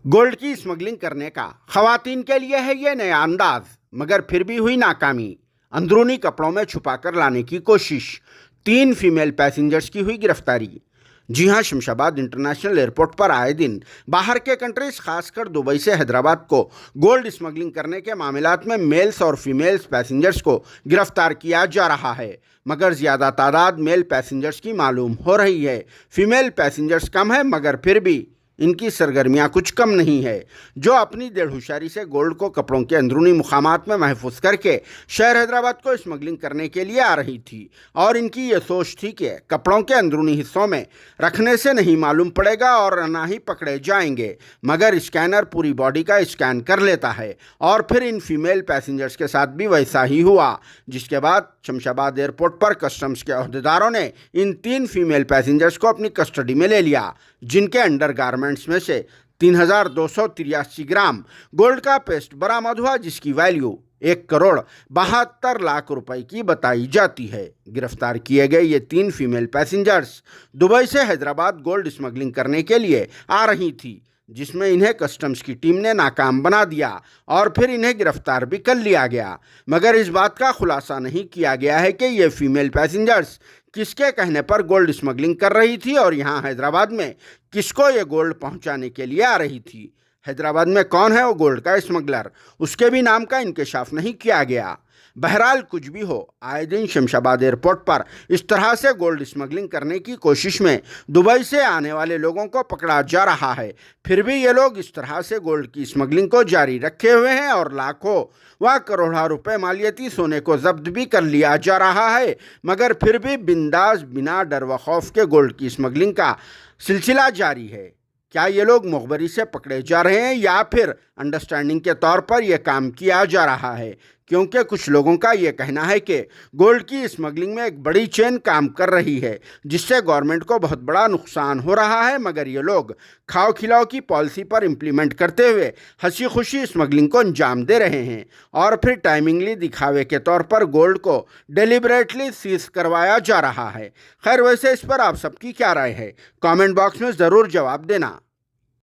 Gold की smuggling करने का खवातीन के लिए है ये नया अंदाज, मगर फिर भी हुई नाकामी। अंदरूनी कपड़ों में छुपाकर लाने की कोशिश, 3 फीमेल पैसेंजर्स की हुई गिरफ्तारी। जी हां, शमशाबाद इंटरनेशनल एयरपोर्ट पर आए दिन बाहर के कंट्रीज खासकर दुबई से हैदराबाद को गोल्ड स्मगलिंग करने के मामलात में मेल्स और फीमेल्स पैसेंजर्स को गिरफ्तार किया जा रहा है, मगर ज्यादा तादाद मेल पैसेंजर्स की मालूम हो रही है। फीमेल पैसेंजर्स कम है, मगर फिर भी इनकी सरगर्मियां कुछ कम नहीं है, जो अपनी देढ़हुशारी से गोल्ड को कपड़ों के अंदरूनी मुकामात में महफूज करके शहर हैदराबाद को स्मगलिंग करने के लिए आ रही थी। और इनकी ये सोच थी कि कपड़ों के अंदरूनी हिस्सों में रखने से नहीं मालूम पड़ेगा और ना ही पकड़े जाएंगे, मगर स्कैनर पूरी बॉडी का स्कैन कर लेता है। और फिर इन फीमेल पैसेंजर्स के साथ भी वैसा ही हुआ, जिसके बाद शमशाबाद एयरपोर्ट पर कस्टम्स के अहदेदारों ने इन 3 फीमेल पैसेंजर्स को अपनी कस्टडी में ले लिया, जिनके अंडर गारमेंट्स में से 3,283 ग्राम गोल्ड का पेस्ट बरामद हुआ, जिसकी वैल्यू 1,72,00,000 रुपए की बताई जाती है। गिरफ्तार किए गए ये 3 फीमेल पैसेंजर्स दुबई से हैदराबाद गोल्ड स्मगलिंग करने के लिए आ रही थी, जिसमें इन्हें कस्टम्स की टीम ने नाकाम बना दिया और फिर इन्हें गिरफ्तार भी कर लिया गया। मगर इस बात का खुलासा नहीं किया गया है कि ये फीमेल पैसेंजर्स किसके कहने पर गोल्ड स्मगलिंग कर रही थी और यहाँ हैदराबाद में किसको ये गोल्ड पहुँचाने के लिए आ रही थी। हैदराबाद में कौन है वो गोल्ड का स्मगलर, उसके भी नाम का इंकशाफ नहीं किया गया। बहरहाल कुछ भी हो, आए दिन शमशाबाद एयरपोर्ट पर इस तरह से गोल्ड स्मगलिंग करने की कोशिश में दुबई से आने वाले लोगों को पकड़ा जा रहा है। फिर भी ये लोग इस तरह से गोल्ड की स्मगलिंग को जारी रखे हुए हैं और लाखों व करोड़ों रुपए मालियती सोने को जब्त भी कर लिया जा रहा है, मगर फिर भी बिंदास बिना डर व खौफ के गोल्ड की स्मगलिंग का सिलसिला जारी है। क्या ये लोग मुखबरी से पकड़े जा रहे हैं या फिर अंडरस्टैंडिंग के तौर पर यह काम किया जा रहा है? क्योंकि कुछ लोगों का यह कहना है कि गोल्ड की स्मगलिंग में एक बड़ी चेन काम कर रही है, जिससे गवर्नमेंट को बहुत बड़ा नुकसान हो रहा है, मगर ये लोग खाओ खिलाओ की पॉलिसी पर इम्प्लीमेंट करते हुए हंसी खुशी स्मगलिंग को अंजाम दे रहे हैं और फिर टाइमिंगली दिखावे के तौर पर गोल्ड को डेलिबरेटली सीज करवाया जा रहा है। खैर, वैसे इस पर आप सबकी क्या राय है? कमेंट बॉक्स में ज़रूर जवाब देना।